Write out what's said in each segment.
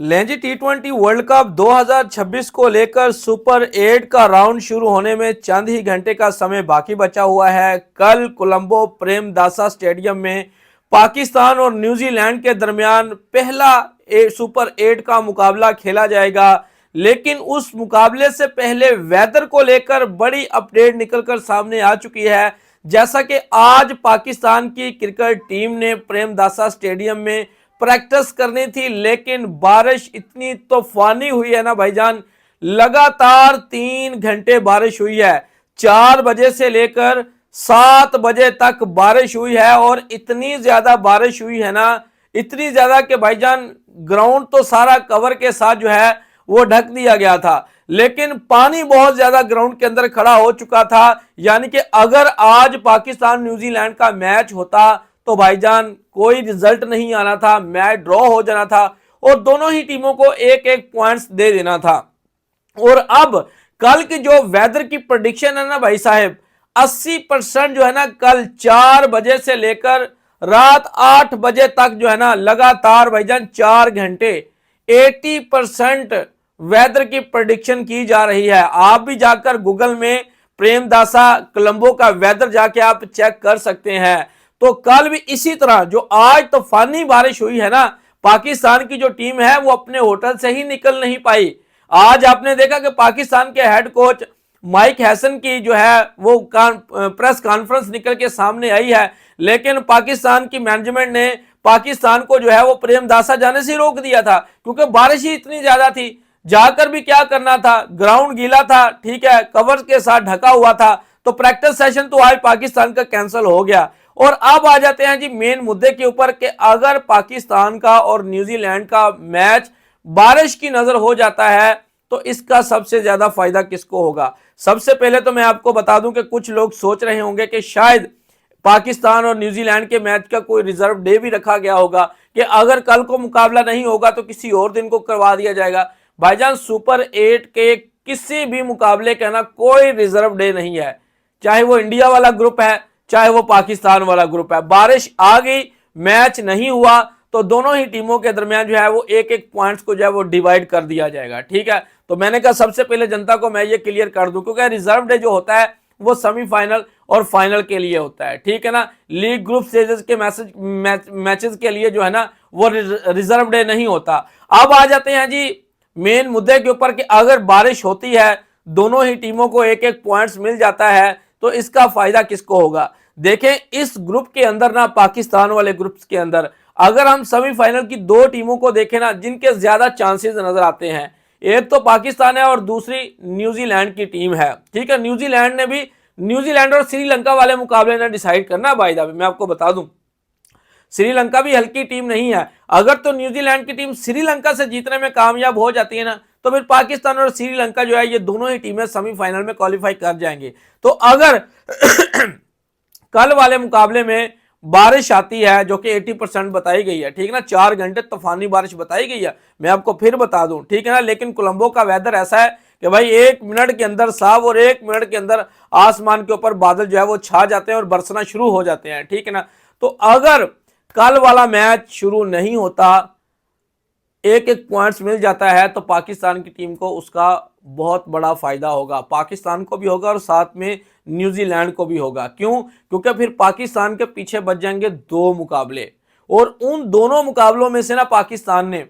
लें जी, T20 world cup 2026 को लेकर सुपर 8 का राउंड शुरू होने में चंद ही घंटे का समय बाकी बचा हुआ है। कल कोलंबो प्रेमदासा स्टेडियम में पाकिस्तान और न्यूजीलैंड के दरमियान पहला सुपर 8 का मुकाबला खेला जाएगा। लेकिन उस मुकाबले से पहले वेदर को लेकर बड़ी अपडेट निकलकर सामने आ चुकी है। जैसा कि आज पाकिस्तान की क्रिकेट टीम ने प्रेमदासा स्टेडियम में प्रैक्टिस करनी थी, लेकिन बारिश इतनी तूफानी हुई है ना भाईजान, लगातार 3 घंटे बारिश हुई है। 4 बजे से लेकर 7 बजे तक बारिश हुई है और इतनी ज्यादा बारिश हुई है ना, इतनी ज्यादा कि भाईजान ग्राउंड तो सारा कवर के साथ जो है वो ढक दिया गया था, लेकिन पानी बहुत ज्यादा ग्राउंड के अंदर खड़ा हो चुका था। यानी कि अगर आज पाकिस्तान न्यूजीलैंड का मैच होता तो भाईजान कोई रिजल्ट नहीं आना था, मैच ड्रॉ हो जाना था और दोनों ही टीमों को एक एक पॉइंट्स दे देना था। और अब कल की जो वेदर की प्रेडिक्शन है ना भाई साहब, 80% जो है ना कल 4 बजे से लेकर रात 8 बजे तक जो है ना लगातार भाईजान 4 घंटे 80% वेदर की प्रेडिक्शन की जा रही है। आप भी जाकर गूगल में प्रेमदासा कोलंबो का वेदर जाके आप चेक कर सकते हैं। तो कल भी इसी तरह जो आज तूफानी बारिश हुई है ना, पाकिस्तान की जो टीम है वो अपने होटल से ही निकल नहीं पाई। आज आपने देखा कि पाकिस्तान के हेड कोच माइक हैसन की जो है वो प्रेस कॉन्फ्रेंस निकल के सामने आई है, लेकिन पाकिस्तान की मैनेजमेंट ने पाकिस्तान को जो है वो प्रेमदासा जाने से रोक दिया था, क्योंकि बारिश ही इतनी ज्यादा थी। जाकर भी क्या करना था, ग्राउंड गीला था, ठीक है, कवर के साथ ढका हुआ था, तो प्रैक्टिस सेशन तो आज पाकिस्तान का कैंसिल हो गया। और अब आ जाते हैं जी मेन मुद्दे के ऊपर कि अगर पाकिस्तान का और न्यूजीलैंड का मैच बारिश की नजर हो जाता है तो इसका सबसे ज्यादा फायदा किसको होगा। सबसे पहले तो मैं आपको बता दूं कि कुछ लोग सोच रहे होंगे कि शायद पाकिस्तान और न्यूजीलैंड के मैच का कोई रिजर्व डे भी रखा गया होगा कि अगर कल को मुकाबला नहीं होगा तो किसी और दिन को करवा दिया जाएगा। भाईजान सुपर 8 के किसी भी मुकाबले का ना कोई रिजर्व डे नहीं है, चाहे वो इंडिया वाला ग्रुप है चाहे वो पाकिस्तान वाला ग्रुप है। बारिश आ गई, मैच नहीं हुआ तो दोनों ही टीमों के दरमियान जो है वो एक एक पॉइंट्स को जो है वो डिवाइड कर दिया जाएगा, ठीक है। तो मैंने कहा सबसे पहले जनता को मैं ये क्लियर कर दूं, क्योंकि रिजर्व डे जो होता है वो सेमीफाइनल और फाइनल के लिए होता है, ठीक है ना। लीग ग्रुप स्टेजेस के मैचेस के लिए जो है ना वो रिजर्व डे नहीं होता। अब आ जाते हैं जी मेन मुद्दे के ऊपर कि अगर बारिश होती है, दोनों ही टीमों को एक एक पॉइंट्स मिल जाता है, तो इसका फायदा किसको होगा। देखें इस ग्रुप के अंदर ना, पाकिस्तान वाले ग्रुप के अंदर अगर हम सेमीफाइनल की 2 टीमों को देखें ना, जिनके ज्यादा चांसेस नजर आते हैं, एक तो पाकिस्तान है और दूसरी न्यूजीलैंड की टीम है, ठीक है। न्यूजीलैंड और श्रीलंका वाले मुकाबले ने डिसाइड करना भाई साहब, मैं आपको बता दूं श्रीलंका भी हल्की टीम नहीं है। अगर तो न्यूजीलैंड की टीम श्रीलंका से जीतने में कामयाब हो जाती है ना, तो फिर पाकिस्तान और श्रीलंका जो है ये दोनों ही टीमें सेमीफाइनल में क्वालिफाई कर जाएंगे। तो अगर कल वाले मुकाबले में बारिश आती है, जो कि 80% बताई गई है, ठीक है ना, 4 घंटे तूफानी बारिश बताई गई है, मैं आपको फिर बता दूं, ठीक है ना। लेकिन कोलंबो का वेदर ऐसा है कि भाई 1 मिनट के अंदर साफ और 1 मिनट के अंदर आसमान के ऊपर बादल जो है वो छा जाते हैं और बरसना शुरू हो जाते हैं, ठीक है ना। तो अगर कल वाला मैच शुरू नहीं होता, एक एक पॉइंट्स मिल जाता है, तो पाकिस्तान की टीम को उसका बहुत बड़ा फायदा होगा, पाकिस्तान को भी होगा और साथ में न्यूजीलैंड को भी होगा। क्यों? क्योंकि फिर पाकिस्तान के पीछे बच जाएंगे 2 मुकाबले और उन दोनों मुकाबलों में से ना पाकिस्तान ने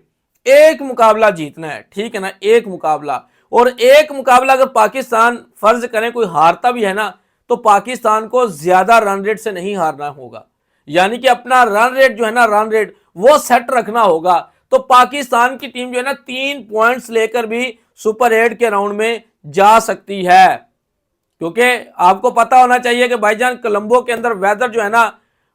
एक मुकाबला जीतना है, ठीक है ना, एक मुकाबला। और एक मुकाबला अगर पाकिस्तान फर्ज करें कोई हारता भी है ना, तो पाकिस्तान को ज्यादा रन रेट से नहीं हारना होगा, यानी कि अपना रन रेट जो है ना, रन रेट वो सेट रखना होगा। तो पाकिस्तान की टीम जो है ना 3 पॉइंट्स लेकर भी सुपर 8 के राउंड में जा सकती है, क्योंकि आपको पता होना चाहिए कि भाईजान कोलंबो के अंदर वेदर जो है ना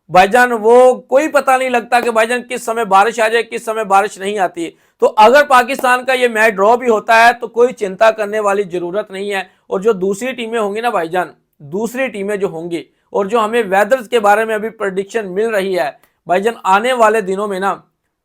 भाईजान वो कोई पता नहीं लगता कि भाईजान किस समय बारिश आ जाए, किस समय बारिश नहीं आती। तो अगर पाकिस्तान का ये मैच ड्रॉ भी होता है तो कोई चिंता करने वाली जरूरत नहीं है। और जो दूसरी टीमें होंगी ना भाईजान, दूसरी टीमें जो होंगी और जो हमें वेदर के बारे में अभी प्रेडिक्शन मिल रही है भाईजान, आने वाले दिनों में ना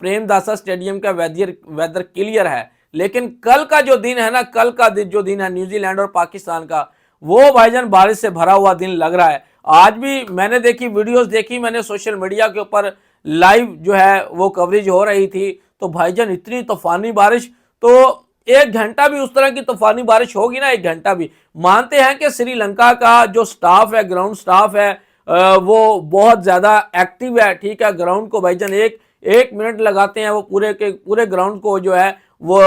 प्रेमदासा स्टेडियम का वेदर क्लियर है। लेकिन कल का जो दिन है ना, कल का जो दिन है न्यूजीलैंड और पाकिस्तान का, वो भाईजान बारिश से भरा हुआ दिन लग रहा है। आज भी मैंने देखी वीडियोस देखी, मैंने सोशल मीडिया के ऊपर लाइव जो है वो कवरेज हो रही थी, तो भाईजान इतनी तूफानी बारिश, तो 1 घंटा भी उस तरह की तूफानी बारिश होगी ना, 1 घंटा भी, मानते हैं कि श्रीलंका का जो स्टाफ है, ग्राउंड स्टाफ है, वो बहुत ज्यादा एक्टिव है, ठीक है। ग्राउंड को भाईजान एक एक मिनट लगाते हैं, वो पूरे के पूरे ग्राउंड को जो है वो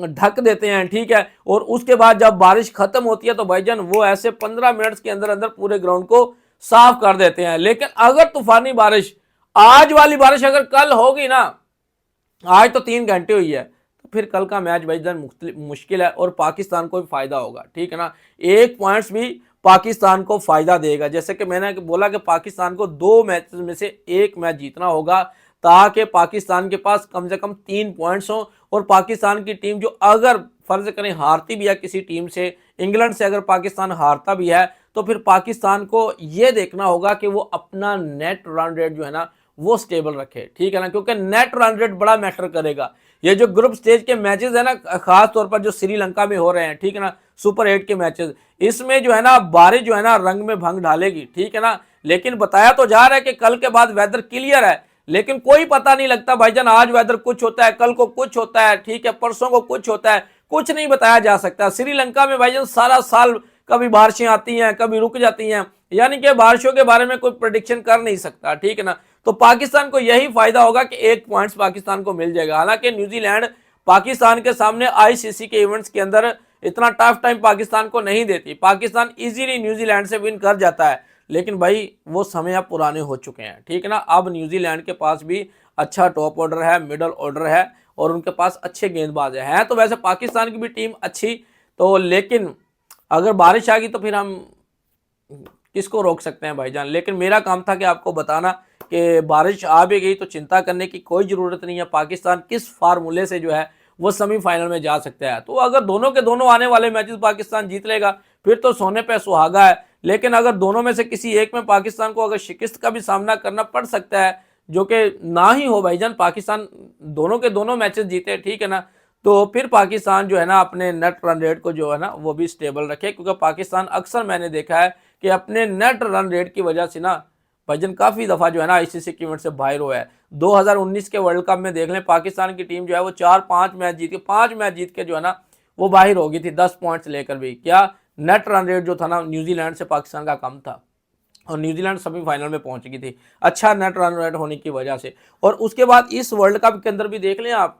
ढक देते हैं, ठीक है। और उसके बाद जब बारिश खत्म होती है तो भाईजान वो ऐसे 15 मिनट के अंदर अंदर पूरे ग्राउंड को साफ कर देते हैं। लेकिन अगर तूफानी बारिश, आज वाली बारिश अगर कल होगी ना, आज तो 3 घंटे हुई है, तो फिर कल का मैच भाईजान मुश्किल है और पाकिस्तान को भी फायदा होगा, ठीक है ना। 1 पॉइंट्स भी पाकिस्तान को फायदा देगा। जैसे कि मैंने बोला कि पाकिस्तान को 2 मैच में से 1 मैच जीतना होगा, ताकि पाकिस्तान के पास कम से कम 3 पॉइंट्स हो। और पाकिस्तान की टीम जो अगर फर्ज करें हारती भी है किसी टीम से, इंग्लैंड से अगर पाकिस्तान हारता भी है, तो फिर पाकिस्तान को यह देखना होगा कि वो अपना नेट रन रेट जो है ना वो स्टेबल रखे, ठीक है ना, क्योंकि नेट रन रेट बड़ा मैटर करेगा। ये जो ग्रुप स्टेज के मैचेस है ना, खास तौर पर जो श्रीलंका में हो रहे हैं, ठीक है ना, सुपर 8 के मैचेस, इसमें जो है ना बारिश जो है ना रंग में भंग डालेगी, ठीक है ना। लेकिन बताया तो जा रहा है कि कल के बाद वेदर क्लियर है, लेकिन कोई पता नहीं लगता भाईजान, आज वेदर कुछ होता है, कल को कुछ होता है, ठीक है, परसों को कुछ होता है, कुछ नहीं बताया जा सकता। श्रीलंका में भाईजान सारा साल कभी बारिशें आती हैं, कभी रुक जाती हैं, यानी कि बारिशों के बारे में कोई प्रेडिक्शन कर नहीं सकता, ठीक है ना। तो पाकिस्तान को यही फायदा होगा कि 1 पॉइंट्स पाकिस्तान को मिल जाएगा। हालांकि न्यूजीलैंड पाकिस्तान के सामने आईसीसी के इवेंट्स के अंदर इतना टफ टाइम पाकिस्तान को नहीं देती, पाकिस्तान इजीली न्यूजीलैंड से विन कर जाता है। लेकिन भाई वो समय अब पुराने हो चुके हैं, ठीक है ना। अब न्यूजीलैंड के पास भी अच्छा टॉप ऑर्डर है, मिडल ऑर्डर है, और उनके पास अच्छे गेंदबाज हैं। तो वैसे पाकिस्तान की भी टीम अच्छी, तो लेकिन अगर बारिश आ गई तो फिर हम किसको रोक सकते हैं भाईजान। लेकिन मेरा काम था कि आपको बताना कि बारिश आ भी गई तो चिंता करने की कोई ज़रूरत नहीं है। पाकिस्तान किस फार्मूले से जो है वो सेमीफाइनल में जा सकता है। तो अगर दोनों के दोनों आने वाले मैचेस पाकिस्तान जीत लेगा फिर तो सोने पे सुहागा है। लेकिन अगर दोनों में से किसी एक में पाकिस्तान को अगर शिकस्त का भी सामना करना पड़ सकता है, जो कि ना ही हो भाईजान, पाकिस्तान दोनों के दोनों मैचेस जीते, ठीक है ना, तो फिर पाकिस्तान जो है ना अपने नेट रन रेट को जो है ना वो भी स्टेबल रखे। क्योंकि पाकिस्तान अक्सर मैंने देखा है कि अपने नेट रन रेट की वजह से ना भाईजान काफ़ी दफ़ा जो है ना आईसीसी की इवेंट से बाहर हुआ है। 2019 के वर्ल्ड कप में देख लें, पाकिस्तान की टीम जो है वो 4-5 मैच जीत के 5 मैच जीत के जो है ना वो बाहर हो गई थी 10 पॉइंट्स लेकर भी। क्या नेट रन रेट जो था ना न्यूजीलैंड से पाकिस्तान का कम था, और न्यूजीलैंड सेमीफाइनल में पहुंच गई थी अच्छा नेट रन रेट होने की वजह से। और उसके बाद इस वर्ल्ड कप के अंदर भी देख लें आप,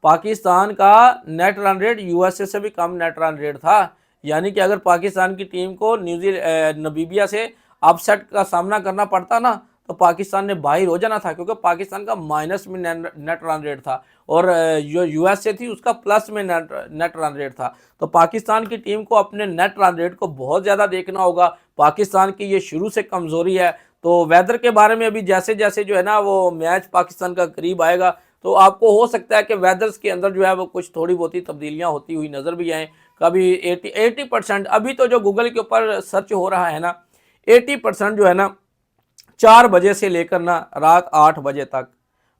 पाकिस्तान का नेट रन रेट यूएसए से भी कम नेट रन रेट था। यानी कि अगर पाकिस्तान की टीम को नमीबिया से अपसेट का सामना करना पड़ता ना तो पाकिस्तान ने बाहर हो जाना था, क्योंकि पाकिस्तान का माइनस में नेट रन रेट था और जो यूएसए थी उसका प्लस में नेट रन रेट था। तो पाकिस्तान की टीम को अपने नेट रन रेट को बहुत ज़्यादा देखना होगा। पाकिस्तान की ये शुरू से कमज़ोरी है। तो वेदर के बारे में अभी जैसे जैसे जो है ना वो मैच पाकिस्तान का करीब आएगा तो आपको हो सकता है कि वेदर्स के अंदर जो है वो कुछ थोड़ी बहुत ही तब्दीलियाँ होती हुई नज़र भी आएँ। कभी 80% अभी तो जो गूगल के ऊपर सर्च हो रहा है ना 80% जो है ना 4 बजे से लेकर ना रात 8 बजे तक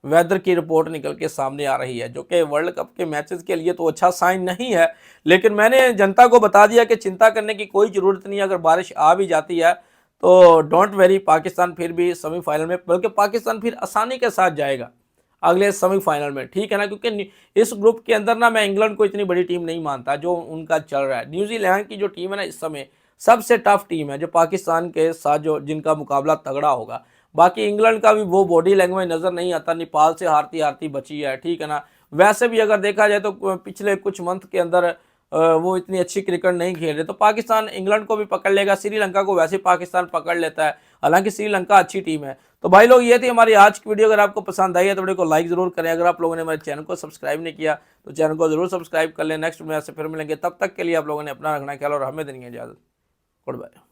वेदर की रिपोर्ट निकल के सामने आ रही है, जो कि वर्ल्ड कप के मैचेस के लिए तो अच्छा साइन नहीं है। लेकिन मैंने जनता को बता दिया कि चिंता करने की कोई ज़रूरत नहीं है। अगर बारिश आ भी जाती है तो डोंट वेरी, पाकिस्तान फिर भी सेमीफाइनल में, बल्कि पाकिस्तान फिर आसानी के साथ जाएगा अगले सेमीफाइनल में, ठीक है ना। क्योंकि इस ग्रुप के अंदर ना मैं इंग्लैंड को इतनी बड़ी टीम नहीं मानता जो उनका चल रहा है। न्यूजीलैंड की जो टीम है ना इस समय सबसे टफ टीम है, जो पाकिस्तान के साथ जो जिनका मुकाबला तगड़ा होगा। बाकी इंग्लैंड का भी वो बॉडी लैंग्वेज नज़र नहीं आता, नेपाल से हारती हारती बची है, ठीक है ना। वैसे भी अगर देखा जाए तो पिछले कुछ मंथ के अंदर वो इतनी अच्छी क्रिकेट नहीं खेल रहे। तो पाकिस्तान इंग्लैंड को भी पकड़ लेगा, श्रीलंका को वैसे पाकिस्तान पकड़ लेता है, हालांकि श्रीलंका अच्छी टीम है। तो भाई लोग ये थी हमारी आज की वीडियो। अगर आपको पसंद आई है तो वीडियो को लाइक ज़रूर करें। अगर आप लोगों ने हमारे चैनल को सब्सक्राइब नहीं किया तो चैनल को जरूर सब्सक्राइब कर लें। नेक्स्ट वीडियो से फिर मिलेंगे, तब तक के लिए आप लोगों ने अपना रखना ख्याल और हमें देनी है इजाज़त। Good bye.